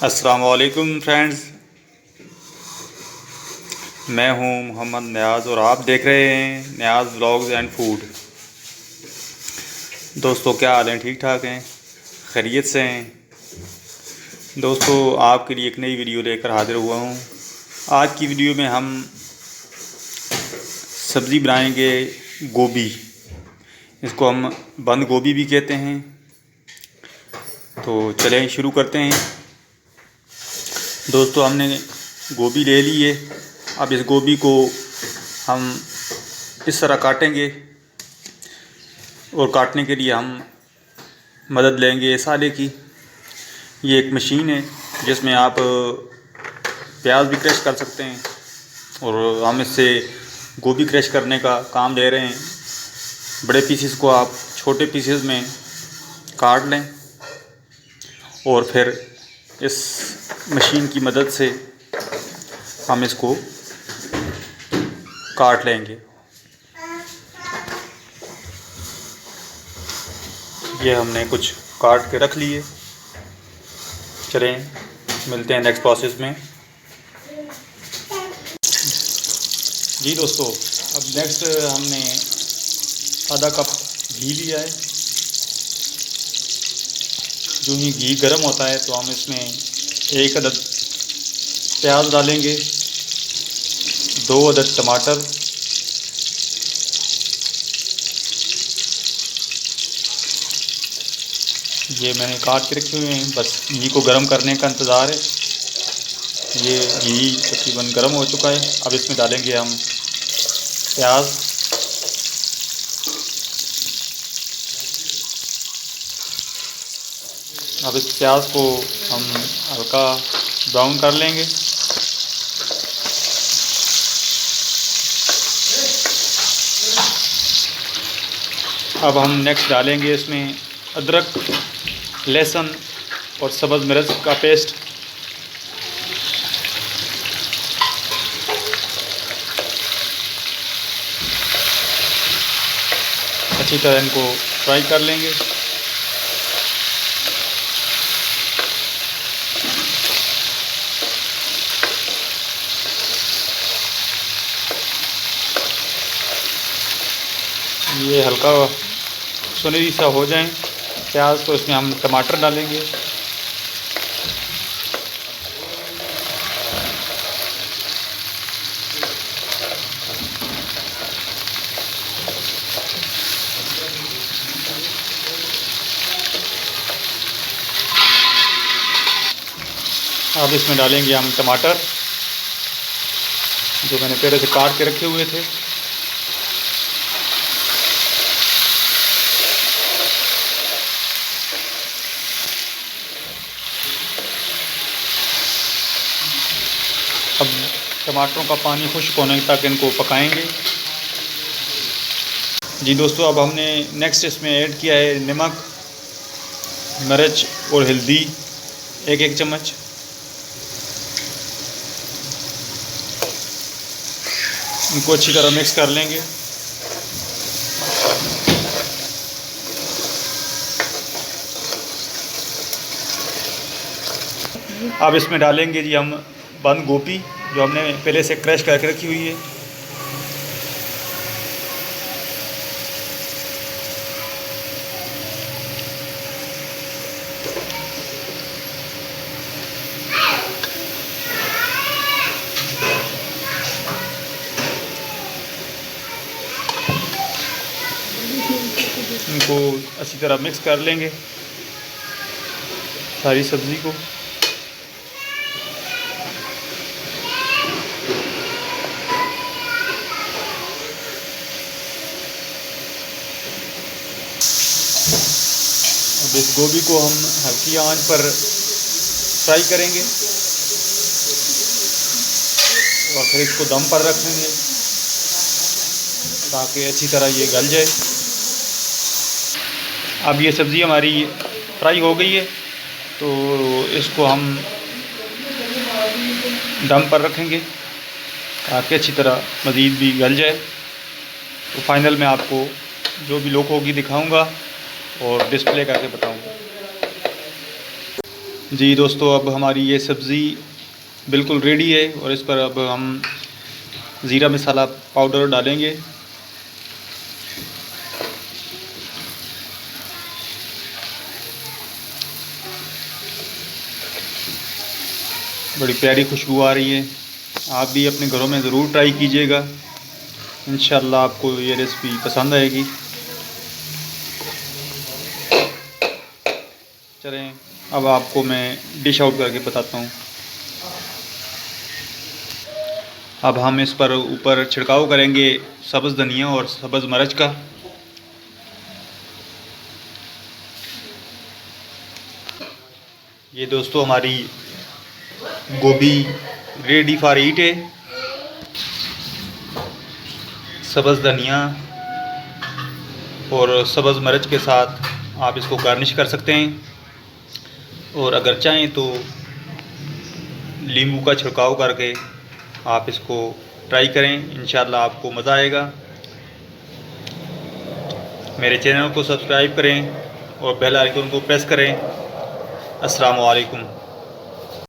अस्सलाम वालेकुम फ्रेंड्स, मैं हूं मोहम्मद नियाज़ और आप देख रहे हैं नियाज़ व्लॉग्स एंड फूड। दोस्तों, क्या हाल हैं? ठीक ठाक हैं? खैरियत से हैं? दोस्तों, आपके लिए एक नई वीडियो लेकर हाजिर हुआ हूं। आज की वीडियो में हम सब्ज़ी बनाएंगे गोभी। इसको हम बंद गोभी भी कहते हैं। तो चलें शुरू करते हैं। दोस्तों, हमने गोभी ले ली है। अब इस गोभी को हम इस तरह काटेंगे और काटने के लिए हम मदद लेंगे साले की। ये एक मशीन है जिसमें आप प्याज भी क्रश कर सकते हैं और हम इससे गोभी क्रश करने का काम ले रहे हैं। बड़े पीसेस को आप छोटे पीसेस में काट लें और फिर इस मशीन की मदद से हम इसको काट लेंगे। ये हमने कुछ काट के रख लिए। चलें मिलते हैं नेक्स्ट प्रोसेस में। जी दोस्तों, अब नेक्स्ट हमने आधा कप घी लिया है। जो ही घी गर्म होता है तो हम इसमें एक अदद प्याज डालेंगे, 2 अदद टमाटर, ये मैंने काट के रखे हुए हैं। बस घी को गर्म करने का इंतज़ार है। ये घी तकरीबन गर्म हो चुका है। अब इसमें डालेंगे हम प्याज। अब इस प्याज को हम हल्का ब्राउन कर लेंगे। अब हम नेक्स्ट डालेंगे इसमें अदरक, लहसुन और सब्ज़ मिर्च का पेस्ट। अच्छी तरह इनको फ्राई कर लेंगे। ये हल्का सुनहरी सा हो जाए प्याज तो इसमें हम टमाटर डालेंगे। अब इसमें डालेंगे हम टमाटर जो मैंने पहले से काट के रखे हुए थे। अब टमाटरों का पानी खुश्क होने तक इनको पकाएंगे। जी दोस्तों, अब हमने नेक्स्ट इसमें ऐड किया है नमक, मिर्च और हल्दी, एक चम्मच। इनको अच्छी तरह मिक्स कर लेंगे। अब इसमें डालेंगे जी हम बंद गोभी जो हमने पहले से क्रश करके रखी हुई है। इनको अच्छी तरह मिक्स कर लेंगे सारी सब्ज़ी को। अब इस गोभी को हम हल्की आंच पर फ्राई करेंगे और फिर इसको दम पर रखेंगे ताकि अच्छी तरह ये गल जाए। अब ये सब्ज़ी हमारी फ्राई हो गई है तो इसको हम दम पर रखेंगे ताकि अच्छी तरह मज़ीद भी गल जाए। तो फाइनल में आपको जो भी लुक होगी दिखाऊंगा और डिस्प्ले करके बताऊंगा। जी दोस्तों, अब हमारी ये सब्ज़ी बिल्कुल रेडी है और इस पर अब हम ज़ीरा मसाला पाउडर डालेंगे। बड़ी प्यारी खुशबू आ रही है। आप भी अपने घरों में ज़रूर ट्राई कीजिएगा। इंशाल्लाह आपको ये रेसिपी पसंद आएगी। चलें, अब आपको मैं डिश आउट करके बताता हूँ। अब हम इस पर ऊपर छिड़काव करेंगे सब्ज़ धनिया और सब्ज़ मिर्च का। ये दोस्तों हमारी गोभी रेडी फॉर ईट है। सब्ज़ धनिया और सब्ज़ मिर्च के साथ आप इसको गार्निश कर सकते हैं, और अगर चाहें तो नींबू का छिड़काव करके आप इसको ट्राई करें। इंशाल्लाह आपको मज़ा आएगा। मेरे चैनल को सब्सक्राइब करें और बेल आइकन को प्रेस करें। अस्सलामु अलैकुम।